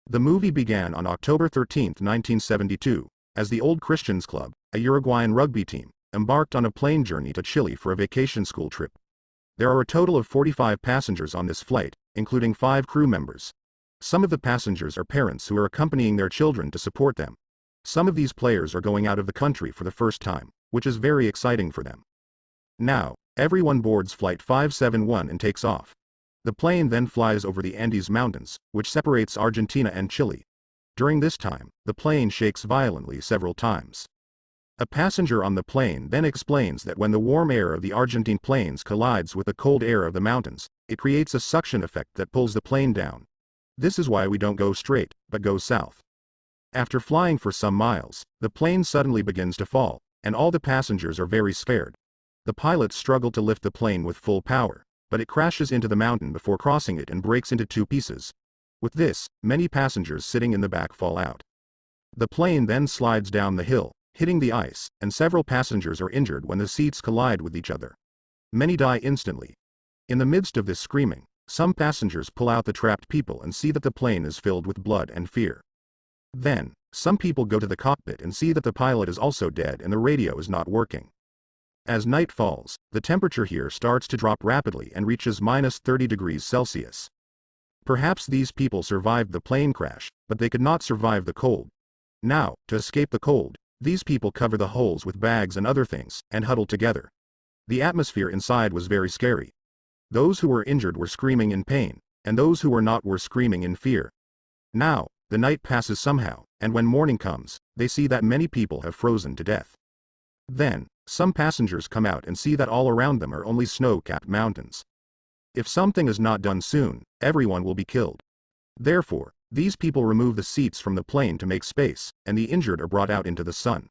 The movie began on October 13, 1972, as the Old Christians Club, a Uruguayan rugby team, embarked on a plane journey to Chile for a vacation school trip. There are a total of 45 passengers on this flight, including 5 crew members. Some of the passengers are parents who are accompanying their children to support them. Some of these players are going out of the country for the first time, which is very exciting for them. Now, everyone boards Flight 571 and takes off. The plane then flies over the Andes Mountains, which separates Argentina and Chile. During this time, the plane shakes violently several times. A passenger on the plane then explains that when the warm air of the Argentine plains collides with the cold air of the mountains, it creates a suction effect that pulls the plane down. This is why we don't go straight, but go south. After flying for some miles, the plane suddenly begins to fall, and all the passengers are very scared. The pilots struggle to lift the plane with full power, but it crashes into the mountain before crossing it and breaks into 2 pieces. With this, many passengers sitting in the back fall out. The plane then slides down the hill, hitting the ice, and several passengers are injured when the seats collide with each other. Many die instantly. In the midst of this screaming, some passengers pull out the trapped people and see that the plane is filled with blood and fear. Then, some people go to the cockpit and see that the pilot is also dead and the radio is not working. As night falls, the temperature here starts to drop rapidly and reaches -30°C. Perhaps these people survived the plane crash, but they could not survive the cold. Now, to escape the cold, these people cover the holes with bags and other things, and huddle together. The atmosphere inside was very scary. Those who were injured were screaming in pain, and those who were not were screaming in fear. Now, the night passes somehow, and when morning comes, they see that many people have frozen to death. Then, some passengers come out and see that all around them are only snow-capped mountains. If something is not done soon, everyone will be killed. Therefore, these people remove the seats from the plane to make space, and the injured are brought out into the sun.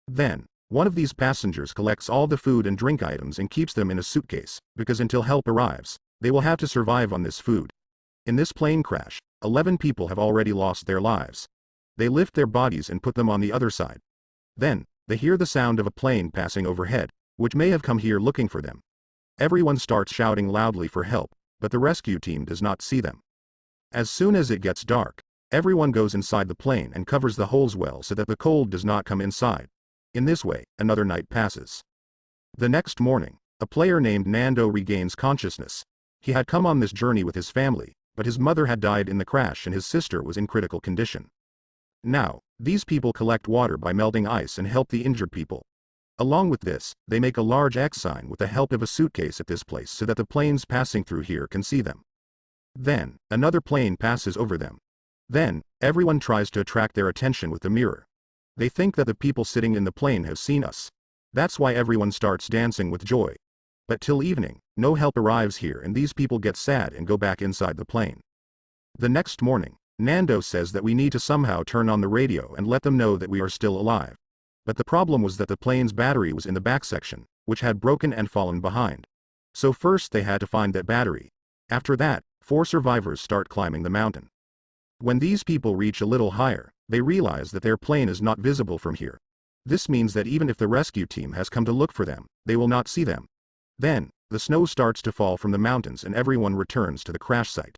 Then, one of these passengers collects all the food and drink items and keeps them in a suitcase, because until help arrives, they will have to survive on this food. In this plane crash, 11 people have already lost their lives. They lift their bodies and put them on the other side. Then, they hear the sound of a plane passing overhead, which may have come here looking for them. Everyone starts shouting loudly for help, but the rescue team does not see them. As soon as it gets dark, everyone goes inside the plane and covers the holes well so that the cold does not come inside. In this way, another night passes. The next morning, a player named Nando regains consciousness. He had come on this journey with his family, but his mother had died in the crash and his sister was in critical condition. Now, these people collect water by melting ice and help the injured people. Along with this, they make a large X sign with the help of a suitcase at this place so that the planes passing through here can see them. Then, another plane passes over them. Then, everyone tries to attract their attention with the mirror. They think that the people sitting in the plane have seen us. That's why everyone starts dancing with joy. But till evening, no help arrives here and these people get sad and go back inside the plane. The next morning, Nando says that we need to somehow turn on the radio and let them know that we are still alive. But the problem was that the plane's battery was in the back section, which had broken and fallen behind. So first they had to find that battery. After that, 4 survivors start climbing the mountain. When these people reach a little higher, they realize that their plane is not visible from here. This means that even if the rescue team has come to look for them, they will not see them. Then, the snow starts to fall from the mountains and everyone returns to the crash site.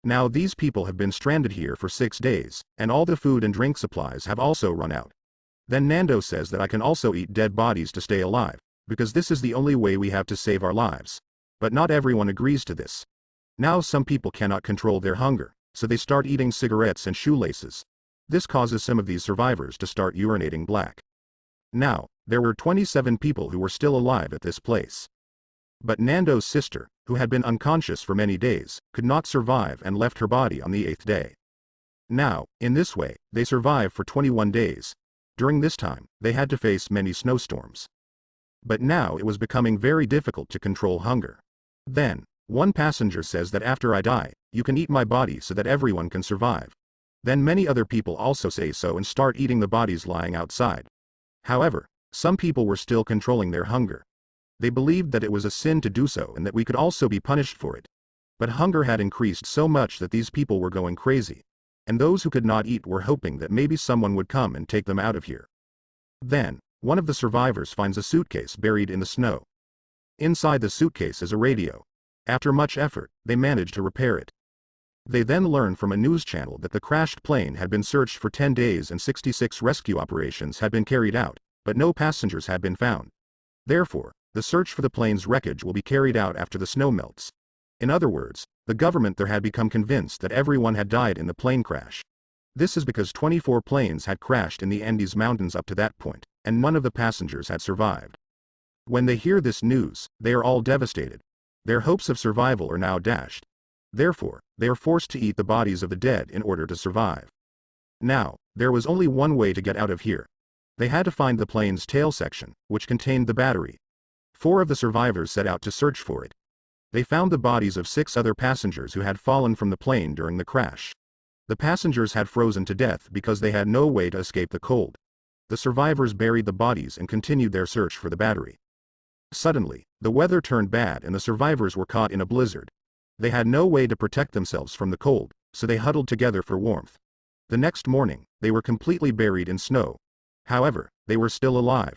Now these people have been stranded here for 6 days, and all the food and drink supplies have also run out. Then Nando says that I can also eat dead bodies to stay alive, because this is the only way we have to save our lives. But not everyone agrees to this. Now some people cannot control their hunger, so they start eating cigarettes and shoelaces. This causes some of these survivors to start urinating black. Now, there were 27 people who were still alive at this place. But Nando's sister, who had been unconscious for many days, could not survive and left her body on the 8th day. Now, in this way, they survived for 21 days. During this time, they had to face many snowstorms. But now it was becoming very difficult to control hunger. Then, one passenger says that after I die, you can eat my body so that everyone can survive. Then many other people also say so and start eating the bodies lying outside. However, some people were still controlling their hunger. They believed that it was a sin to do so and that we could also be punished for it. But hunger had increased so much that these people were going crazy. And those who could not eat were hoping that maybe someone would come and take them out of here. Then, one of the survivors finds a suitcase buried in the snow. Inside the suitcase is a radio. After much effort, they manage to repair it. They then learned from a news channel that the crashed plane had been searched for 10 days and 66 rescue operations had been carried out, but no passengers had been found. Therefore, the search for the plane's wreckage will be carried out after the snow melts. In other words, the government there had become convinced that everyone had died in the plane crash. This is because 24 planes had crashed in the Andes Mountains up to that point, and none of the passengers had survived. When they hear this news, they are all devastated. Their hopes of survival are now dashed. Therefore, they are forced to eat the bodies of the dead in order to survive. Now, there was only one way to get out of here. They had to find the plane's tail section, which contained the battery. 4 of the survivors set out to search for it. They found the bodies of 6 other passengers who had fallen from the plane during the crash. The passengers had frozen to death because they had no way to escape the cold. The survivors buried the bodies and continued their search for the battery. Suddenly, the weather turned bad and the survivors were caught in a blizzard. They had no way to protect themselves from the cold, so they huddled together for warmth. The next morning, they were completely buried in snow. However, they were still alive.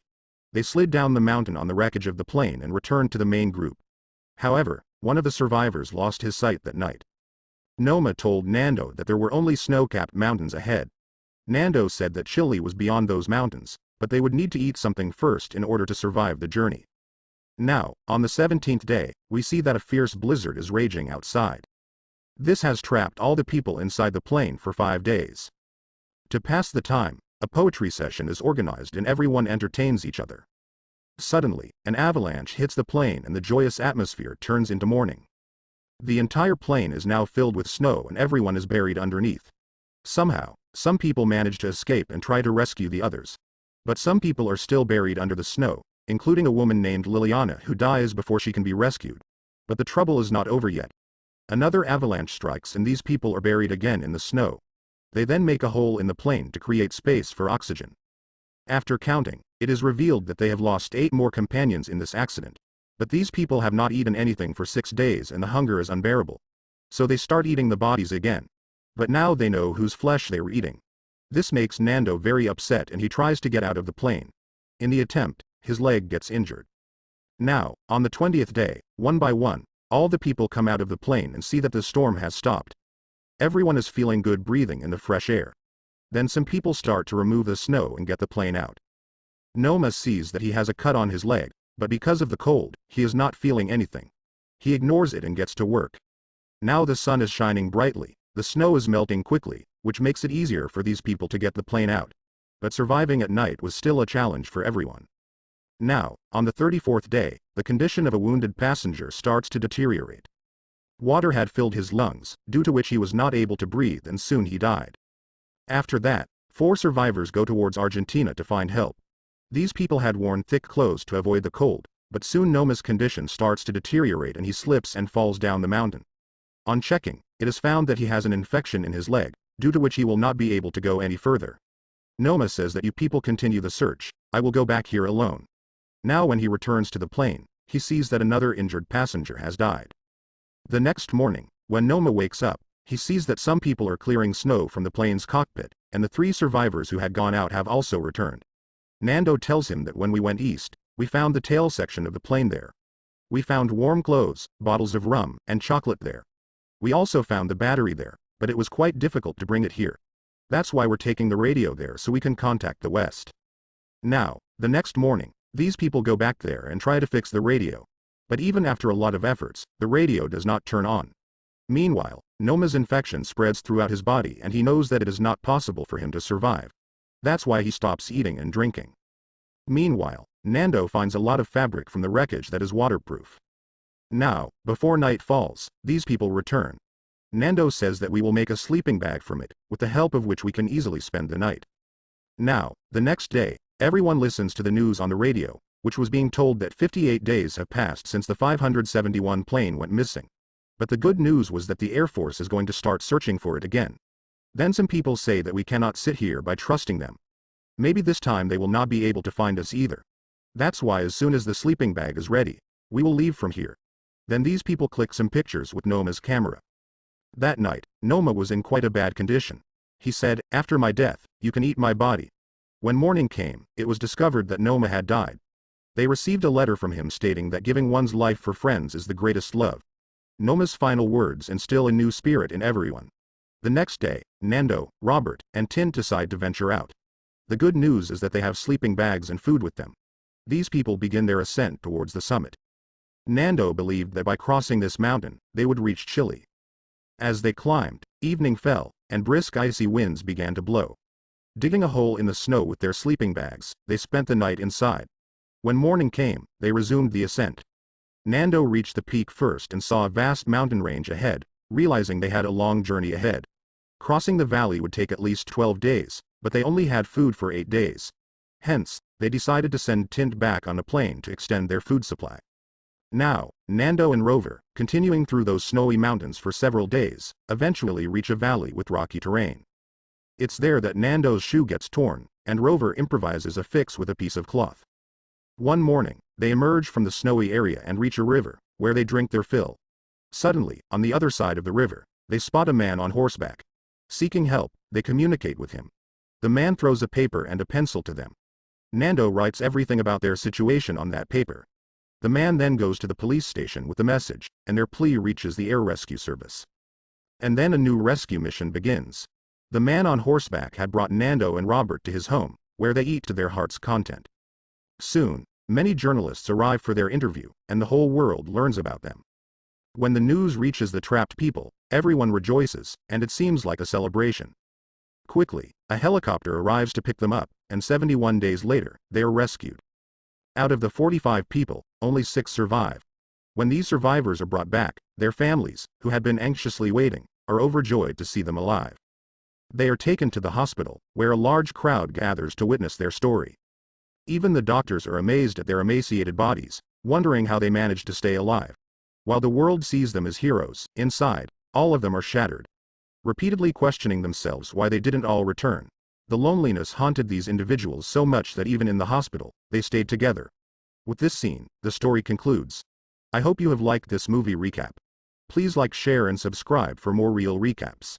They slid down the mountain on the wreckage of the plane and returned to the main group. However, one of the survivors lost his sight that night. Noma told Nando that there were only snow-capped mountains ahead. Nando said that Chile was beyond those mountains, but they would need to eat something first in order to survive the journey. Now, on the 17th day, we see that a fierce blizzard is raging outside. This has trapped all the people inside the plane for 5 days. To pass the time, a poetry session is organized and everyone entertains each other. Suddenly, an avalanche hits the plane and the joyous atmosphere turns into mourning. The entire plane is now filled with snow and everyone is buried underneath. Somehow, some people manage to escape and try to rescue the others. But some people are still buried under the snow, including a woman named Liliana who dies before she can be rescued. But the trouble is not over yet. Another avalanche strikes and these people are buried again in the snow. They then make a hole in the plane to create space for oxygen. After counting, it is revealed that they have lost 8 more companions in this accident. But these people have not eaten anything for 6 days and the hunger is unbearable. So they start eating the bodies again. But now they know whose flesh they were eating. This makes Nando very upset and he tries to get out of the plane. In the attempt, his leg gets injured. Now, on the 20th day, one by one, all the people come out of the plane and see that the storm has stopped. Everyone is feeling good breathing in the fresh air. Then some people start to remove the snow and get the plane out. Noma sees that he has a cut on his leg, but because of the cold, he is not feeling anything. He ignores it and gets to work. Now the sun is shining brightly, the snow is melting quickly, which makes it easier for these people to get the plane out. But surviving at night was still a challenge for everyone. Now, on the 34th day, the condition of a wounded passenger starts to deteriorate. Water had filled his lungs, due to which he was not able to breathe and soon he died. After that, 4 survivors go towards Argentina to find help. These people had worn thick clothes to avoid the cold, but soon Noma's condition starts to deteriorate and he slips and falls down the mountain. On checking, it is found that he has an infection in his leg, due to which he will not be able to go any further. Noma says that you people continue the search, I will go back here alone. Now when he returns to the plane, he sees that another injured passenger has died. The next morning, when Noma wakes up, he sees that some people are clearing snow from the plane's cockpit, and the 3 survivors who had gone out have also returned. Nando tells him that when we went east, we found the tail section of the plane there. We found warm clothes, bottles of rum, and chocolate there. We also found the battery there, but it was quite difficult to bring it here. That's why we're taking the radio there so we can contact the West. Now, the next morning, these people go back there and try to fix the radio. But even after a lot of efforts, the radio does not turn on. Meanwhile, Noma's infection spreads throughout his body and he knows that it is not possible for him to survive. That's why he stops eating and drinking. Meanwhile, Nando finds a lot of fabric from the wreckage that is waterproof. Now, before night falls, these people return. Nando says that we will make a sleeping bag from it, with the help of which we can easily spend the night. Now, the next day, everyone listens to the news on the radio, which was being told that 58 days have passed since the 571 plane went missing. But the good news was that the Air Force is going to start searching for it again. Then some people say that we cannot sit here by trusting them. Maybe this time they will not be able to find us either. That's why as soon as the sleeping bag is ready, we will leave from here. Then these people click some pictures with Noma's camera. That night, Noma was in quite a bad condition. He said, after my death, you can eat my body. When morning came, it was discovered that Noma had died. They received a letter from him stating that giving one's life for friends is the greatest love. Noma's final words instill a new spirit in everyone. The next day, Nando, Robert, and Tint decide to venture out. The good news is that they have sleeping bags and food with them. These people begin their ascent towards the summit. Nando believed that by crossing this mountain, they would reach Chile. As they climbed, evening fell, and brisk icy winds began to blow. Digging a hole in the snow with their sleeping bags, they spent the night inside. When morning came, they resumed the ascent. Nando reached the peak first and saw a vast mountain range ahead, realizing they had a long journey ahead. Crossing the valley would take at least 12 days, but they only had food for 8 days. Hence, they decided to send Tint back on a plane to extend their food supply. Now, Nando and Rover, continuing through those snowy mountains for several days, eventually reach a valley with rocky terrain. It's there that Nando's shoe gets torn, and Rover improvises a fix with a piece of cloth. One morning, they emerge from the snowy area and reach a river, where they drink their fill. Suddenly, on the other side of the river, they spot a man on horseback. Seeking help, they communicate with him. The man throws a paper and a pencil to them. Nando writes everything about their situation on that paper. The man then goes to the police station with the message, and their plea reaches the air rescue service. And then a new rescue mission begins. The man on horseback had brought Nando and Robert to his home, where they eat to their heart's content. Soon, many journalists arrive for their interview, and the whole world learns about them. When the news reaches the trapped people, everyone rejoices, and it seems like a celebration. Quickly, a helicopter arrives to pick them up, and 71 days later, they are rescued. Out of the 45 people, only 6 survive. When these survivors are brought back, their families, who had been anxiously waiting, are overjoyed to see them alive. They are taken to the hospital, where a large crowd gathers to witness their story. Even the doctors are amazed at their emaciated bodies, wondering how they managed to stay alive. While the world sees them as heroes, inside, all of them are shattered. Repeatedly questioning themselves why they didn't all return. The loneliness haunted these individuals so much that even in the hospital, they stayed together. With this scene, the story concludes. I hope you have liked this movie recap. Please like, share and subscribe for more real recaps.